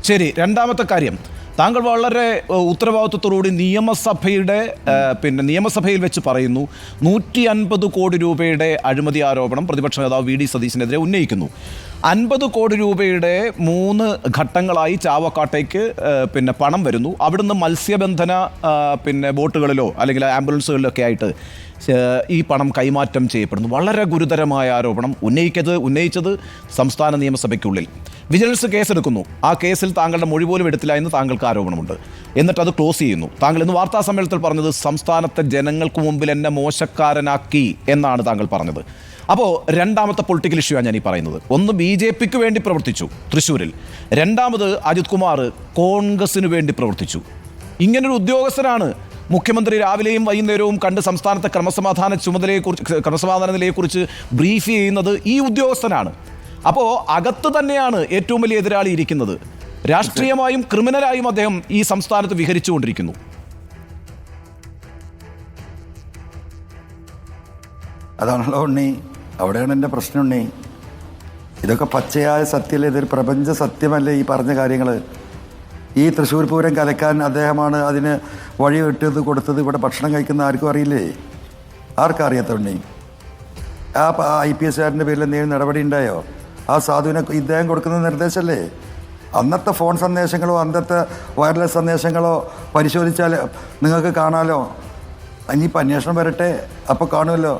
ശരി, രണ്ടാമത്തെ കാര്യം, താങ്കൾ വളരെ ഉത്തരവാദിത്വത്തോടുകൂടി നിയമസഭയിൽ വെച്ച് പറയുന്നു 150 കോടി രൂപയുടെ അഴിമതി ആരോപണം പ്രതിപക്ഷ നേതാവ് വി ഡി സതീശനെതിരെ ഉന്നയിക്കുന്നു. 50 കോടി രൂപയുടെ 3 ഘട്ടങ്ങളായി ചാവക്കാട്ടേക്ക് പണം വരുന്നു. അവിടുന്ന് മത്സ്യബന്ധന ബോട്ടുകളിലോ അല്ലെങ്കിൽ ആംബുലൻസുകളിലോ ഒക്കെ ആയിട്ട് ഈ പണം കൈമാറ്റം ചെയ്യപ്പെടുന്നു. വളരെ ഗുരുതരമായ ആരോപണം ഉന്നയിച്ചത് സംസ്ഥാന നിയമസഭയ്ക്കുള്ളിൽ. വിജിലൻസ് കേസെടുക്കുന്നു. ആ കേസിൽ താങ്കളുടെ മൊഴി പോലും എടുത്തില്ല എന്ന് താങ്കൾക്ക് ആരോപണമുണ്ട്. എന്നിട്ട് അത് ക്ലോസ് ചെയ്യുന്നു. താങ്കൾ ഇന്ന് വാർത്താ സമ്മേളനത്തിൽ പറഞ്ഞത് സംസ്ഥാനത്തെ ജനങ്ങൾക്ക് മുമ്പിൽ എന്നെ മോശക്കാരനാക്കി എന്നാണ് താങ്കൾ പറഞ്ഞത്. അപ്പോൾ രണ്ടാമത്തെ പൊളിറ്റിക്കൽ ഇഷ്യൂ ആണ് ഞാൻ ഈ പറയുന്നത്. ഒന്ന്, BJPക്ക് വേണ്ടി പ്രവർത്തിച്ചു തൃശ്ശൂരിൽ. രണ്ടാമത്, അജിത് കുമാർ കോൺഗ്രസിന് വേണ്ടി പ്രവർത്തിച്ചു. ഇങ്ങനൊരു ഉദ്യോഗസ്ഥനാണ് മുഖ്യമന്ത്രി രാവിലെയും വൈകുന്നേരവും കണ്ട് സംസ്ഥാനത്തെ ക്രമസമാധാന നിലയെക്കുറിച്ച് ബ്രീഫ് ചെയ്യുന്നത് ഈ ഉദ്യോഗസ്ഥനാണ്. അപ്പോൾ അകത്ത് തന്നെയാണ് ഏറ്റവും വലിയ എതിരാളി ഇരിക്കുന്നത്. രാഷ്ട്രീയമായും ക്രിമിനലായും അദ്ദേഹം ഈ സംസ്ഥാനത്ത് വിഹരിച്ചുകൊണ്ടിരിക്കുന്നു. അതാണല്ലോ ഉണ്ണി, അവിടെയാണ് എൻ്റെ പ്രശ്നം ഉണ്ണി. ഇതൊക്കെ പച്ചയായ സത്യമല്ലേ? ഇതൊരു പ്രപഞ്ച സത്യമല്ലേ ഈ പറഞ്ഞ കാര്യങ്ങൾ? ഈ തൃശ്ശൂർ പൂരം കലക്കാൻ അദ്ദേഹമാണ് അതിന് വഴി വെട്ടിയത് കൊടുത്തത്. ഇവിടെ ഭക്ഷണം കഴിക്കുന്ന ആർക്കും അറിയില്ലേ? ആർക്കും അറിയാത്ത ഉണ്ണി? ആ IPS-കാരൻ്റെ പേരിൽ എന്തെങ്കിലും നടപടി ഉണ്ടായോ? ആ സാധുവിനെ ഇദ്ദേഹം കൊടുക്കുന്ന നിർദ്ദേശമല്ലേ? അന്നത്തെ ഫോൺ സന്ദേശങ്ങളോ അന്നത്തെ വയർലെസ് സന്ദേശങ്ങളോ പരിശോധിച്ചാൽ നിങ്ങൾക്ക് കാണാമല്ലോ. ഇനിയിപ്പോൾ അന്വേഷണം വരട്ടെ, അപ്പോൾ കാണുമല്ലോ.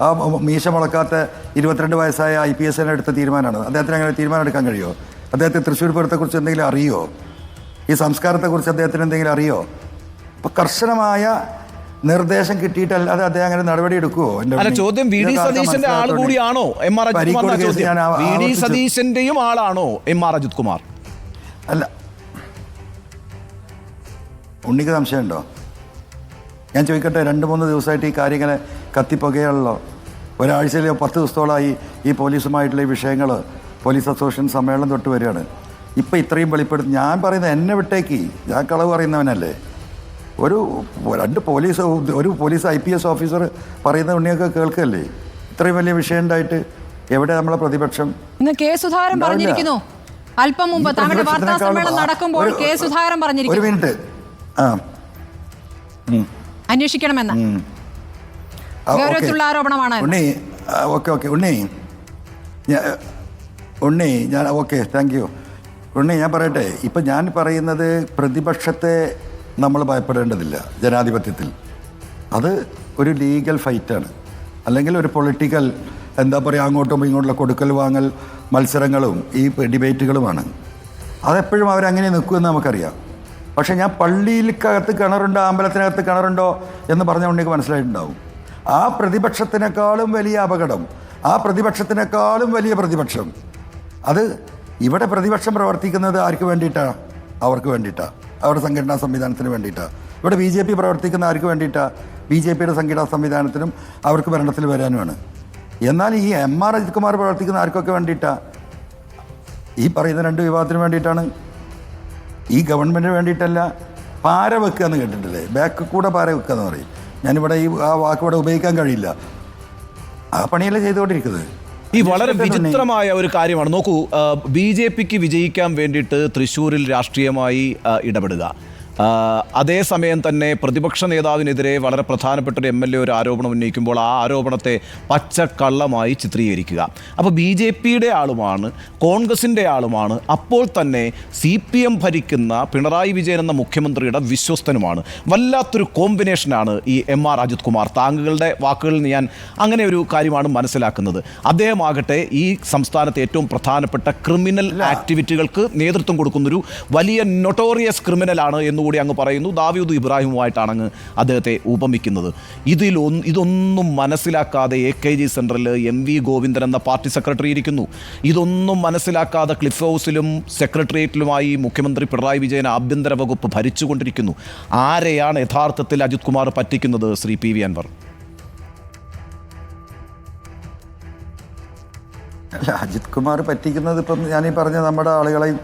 ആ മീശ മുളക്കാത്ത 22 വയസ്സായ IPS-നെ എടുത്ത തീരുമാനമാണ്. അദ്ദേഹത്തിന് അങ്ങനെ തീരുമാനം എടുക്കാൻ കഴിയുമോ? അദ്ദേഹത്തെ തൃശ്ശൂർ പൂരത്തെക്കുറിച്ച് എന്തെങ്കിലും അറിയുമോ? ഈ സംസ്കാരത്തെക്കുറിച്ച് അദ്ദേഹത്തിന് എന്തെങ്കിലും അറിയോ? അപ്പോൾ കർശനമായ നിർദ്ദേശം കിട്ടിയിട്ടല്ലാതെ അദ്ദേഹം അങ്ങനെ നടപടി എടുക്കുമോ? ചോദ്യം വി ഡി സതീശന്റെ ആൾ കൂടിയാണോ MR Ajith Kumar? V D സതീശന്റെയും ആളാണോ MR അജിത് കുമാർ? അല്ല, ഉണ്ണിക്ക് സംശയമുണ്ടോ? ഞാൻ ചോദിക്കട്ടെ, 2-3 ദിവസമായിട്ട് ഈ കാര്യങ്ങളെ കത്തിപ്പുകയാണല്ലോ. ഒരാഴ്ചയിൽ 10 ദിവസത്തോളമായി ഈ പോലീസുമായിട്ടുള്ള ഈ വിഷയങ്ങൾ പോലീസ് അസോസിയേഷൻ സമ്മേളനം തൊട്ട് വരികയാണ്. ഇപ്പം ഇത്രയും വെളിപ്പെടുത്തി ഞാൻ പറയുന്നത് എന്നെ വിട്ടേക്ക്, ഞാൻ കളവ് പറയുന്നവനല്ലേ? ഒരു പോലീസ് IPS ഓഫീസർ പറയുന്ന ഉണ്ണിയൊക്കെ കേൾക്കല്ലേ? ഇത്രയും വലിയ വിഷയം ഉണ്ടായിട്ട് എവിടെ നമ്മളെ പ്രതിപക്ഷം? കെ സുധാകരൻ പറഞ്ഞിരിക്കുന്നു അല്പം മുമ്പ് താങ്കളുടെ വാർത്താ സമ്മേളനം നടക്കുമ്പോൾ കെ സുധാകരൻ പറഞ്ഞിരിക്കുന്നു. ഒരു മിനിറ്റ്, അന്വേഷിക്കണമെന്ന് ഗൗരവത്തിലുള്ള ആരോപണമാണ് ഉണ്ണി. ഓക്കെ ഉണ്ണി, ഞാൻ താങ്ക് യു ഉണ്ണി. ഞാൻ പറയട്ടെ, ഇപ്പം ഞാൻ പറയുന്നത് പ്രതിപക്ഷത്തെ നമ്മൾ ഭയപ്പെടേണ്ടതില്ല ജനാധിപത്യത്തിൽ. അത് ഒരു ലീഗൽ ഫൈറ്റാണ്, അല്ലെങ്കിൽ ഒരു പൊളിറ്റിക്കൽ എന്താ പറയുക, അങ്ങോട്ടും ഇങ്ങോട്ടുള്ള കൊടുക്കൽ വാങ്ങൽ മത്സരങ്ങളും ഈ ഡിബേറ്റുകളുമാണ്. അതെപ്പോഴും അവരങ്ങനെ നിൽക്കുമെന്ന് നമുക്കറിയാം. പക്ഷേ ഞാൻ പള്ളിയിൽക്കകത്ത് കിണറുണ്ടോ അമ്പലത്തിനകത്ത് കിണറുണ്ടോ എന്ന് പറഞ്ഞ ഉണ്ണിക്ക് മനസ്സിലായിട്ടുണ്ടാവും. ആ പ്രതിപക്ഷത്തിനേക്കാളും വലിയ അപകടം, ആ പ്രതിപക്ഷത്തിനേക്കാളും വലിയ പ്രതിപക്ഷം, അത് ഇവിടെ പ്രതിപക്ഷം പ്രവർത്തിക്കുന്നത് ആർക്ക് വേണ്ടിയിട്ടാണ്? അവർക്ക് വേണ്ടിയിട്ടാണ്, അവരുടെ സംഘടനാ സംവിധാനത്തിന് വേണ്ടിയിട്ടാണ്. ഇവിടെ BJP പ്രവർത്തിക്കുന്ന ആർക്ക് വേണ്ടിയിട്ടാണ്? BJPയുടെ സംഘടനാ സംവിധാനത്തിനും അവർക്ക് ഭരണത്തിൽ വരാനുമാണ്. എന്നാൽ ഈ MR അജിത് കുമാർ പ്രവർത്തിക്കുന്ന ആർക്കൊക്കെ വേണ്ടിയിട്ടാണ്? ഈ പറയുന്ന 2 വിഭാഗത്തിന് വേണ്ടിയിട്ടാണ്. ഈ ഗവൺമെൻറ്റിന് വേണ്ടിയിട്ടല്ല. പാര വെക്കുക എന്ന് കേട്ടിട്ടില്ലേ? ബാക്ക് കൂടെ പാര വെക്കുക എന്ന് പറയും. ഞാനിവിടെ ആ വാക്ക് ഇവിടെ ഉപയോഗിക്കാൻ കഴിയില്ല. ആ പണിയല്ലേ ചെയ്തുകൊണ്ടിരിക്കുന്നത്. ഈ വളരെ വിചിത്രമായ ഒരു കാര്യമാണ്. നോക്കൂ, BJPക്ക് വിജയിക്കാൻ വേണ്ടിയിട്ട് തൃശ്ശൂരിൽ രാഷ്ട്രീയമായി ഇടപെടുക, അതേസമയം തന്നെ പ്രതിപക്ഷ നേതാവിനെതിരെ വളരെ പ്രധാനപ്പെട്ട ഒരു MLA ഒരു ആരോപണം ഉന്നയിക്കുമ്പോൾ ആ ആരോപണത്തെ പച്ചക്കള്ളമായി ചിത്രീകരിക്കുക. അപ്പോൾ BJPയുടെ ആളുമാണ്, കോൺഗ്രസിൻ്റെ ആളുമാണ്, അപ്പോൾ തന്നെ CPM ഭരിക്കുന്ന പിണറായി വിജയൻ എന്ന മുഖ്യമന്ത്രിയുടെ വിശ്വസ്തനുമാണ്. വല്ലാത്തൊരു കോമ്പിനേഷനാണ് ഈ MR അജിത് കുമാർ. താങ്കളുടെ വാക്കുകളിൽ നിന്ന് ഞാൻ അങ്ങനെ ഒരു കാര്യമാണ് മനസ്സിലാക്കുന്നത്. അദ്ദേഹമാകട്ടെ ഈ സംസ്ഥാനത്തെ ഏറ്റവും പ്രധാനപ്പെട്ട ക്രിമിനൽ ആക്ടിവിറ്റികൾക്ക് നേതൃത്വം കൊടുക്കുന്നൊരു വലിയ നൊട്ടോറിയസ് ക്രിമിനലാണ് എന്നുകൂടി അങ്ങ് പറയുന്നു. ദാവൂദ് ഇബ്രാഹിമുമായിട്ടാണ് അങ്ങ് അദ്ദേഹത്തെ ഉപമിക്കുന്നത്. ഇതൊന്നും മനസ്സിലാക്കാതെ AKG സെൻറ്ററിൽ MV ഗോവിന്ദൻ എന്ന പാർട്ടി സെക്രട്ടറി ഇരിക്കുന്നു. ഇതൊന്നും മനസ്സിലാക്കാതെ ക്ലിഫ് ഹൗസിലും സെക്രട്ടേറിയറ്റിലുമായി മുഖ്യമന്ത്രി പിണറായി വിജയൻ ആഭ്യന്തര വകുപ്പ് ഭരിച്ചുകൊണ്ടിരിക്കുന്നു. ആരെയാണ് യഥാർത്ഥത്തിൽ അജിത് കുമാർ പറ്റിക്കുന്നത്? ശ്രീ PV അൻവർ. അജിത് കുമാർ പറ്റിക്കുന്നത് ഇപ്പം ഞാനീ പറഞ്ഞ നമ്മുടെ ആളുകളെയും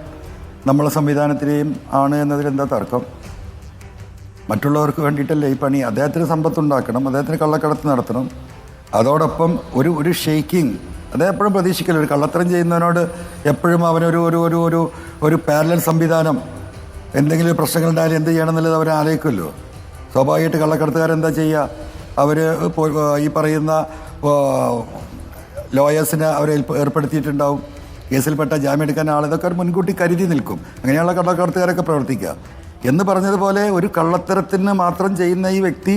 നമ്മളെ സംവിധാനത്തിനെയും ആണ് എന്നതിൽ എന്താ തർക്കം? മറ്റുള്ളവർക്ക് വേണ്ടിയിട്ടല്ലേ ഈ പണി? അദ്ദേഹത്തിന് സമ്പത്തുണ്ടാക്കണം, അദ്ദേഹത്തിന് കള്ളക്കടത്ത് നടത്തണം, അതോടൊപ്പം ഒരു ഷെയ്ക്കിംഗ് അദ്ദേഹം എപ്പോഴും പ്രതീക്ഷിക്കില്ല. ഒരു കള്ളത്തരം ചെയ്യുന്നവനോട് എപ്പോഴും അവനൊരു ഒരു ഒരു ഒരു ഒരു പാരലൽ സംവിധാനം, എന്തെങ്കിലും പ്രശ്നങ്ങളുണ്ടായാലും എന്ത് ചെയ്യണം എന്നുള്ളത് അവരെ ആലോചിക്കുമല്ലോ. സ്വാഭാവികമായിട്ട് കള്ളക്കടത്തുകാരെന്താ ചെയ്യുക? അവർ ഈ പറയുന്ന ലോയേഴ്സിനെ അവരെ ഏർപ്പെടുത്തിയിട്ടുണ്ടാവും. കേസിൽപ്പെട്ട ജാമ്യം എടുക്കാൻ ഇതൊക്കെ മുൻകൂട്ടി കരുതി നിൽക്കും. അങ്ങനെയുള്ള കള്ളക്കടത്തുകാരൊക്കെ പ്രവർത്തിക്കുക. എന്ന് പറഞ്ഞതുപോലെ ഒരു കള്ളത്തരത്തിന് മാത്രം ചെയ്യുന്ന ഈ വ്യക്തി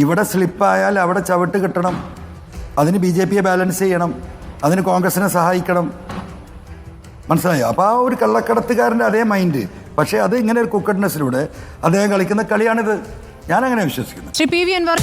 ഇവിടെ സ്ലിപ്പായാൽ അവിടെ ചവിട്ട് കിട്ടണം. അതിന് BJPയെ ബാലൻസ് ചെയ്യണം, അതിന് കോൺഗ്രസിനെ സഹായിക്കണം. മനസ്സിലായോ? അപ്പോൾ ആ ഒരു കള്ളക്കടത്തുകാരൻ്റെ അതേ മൈൻഡ്, പക്ഷേ അത് ഇങ്ങനെ ഒരു കുക്കഡ്നെസ്സിലൂടെ അദ്ദേഹം കളിക്കുന്ന കളിയാണിത്. ഞാനങ്ങനെ വിശ്വസിക്കുന്നു. ശ്രീ PV അൻവർ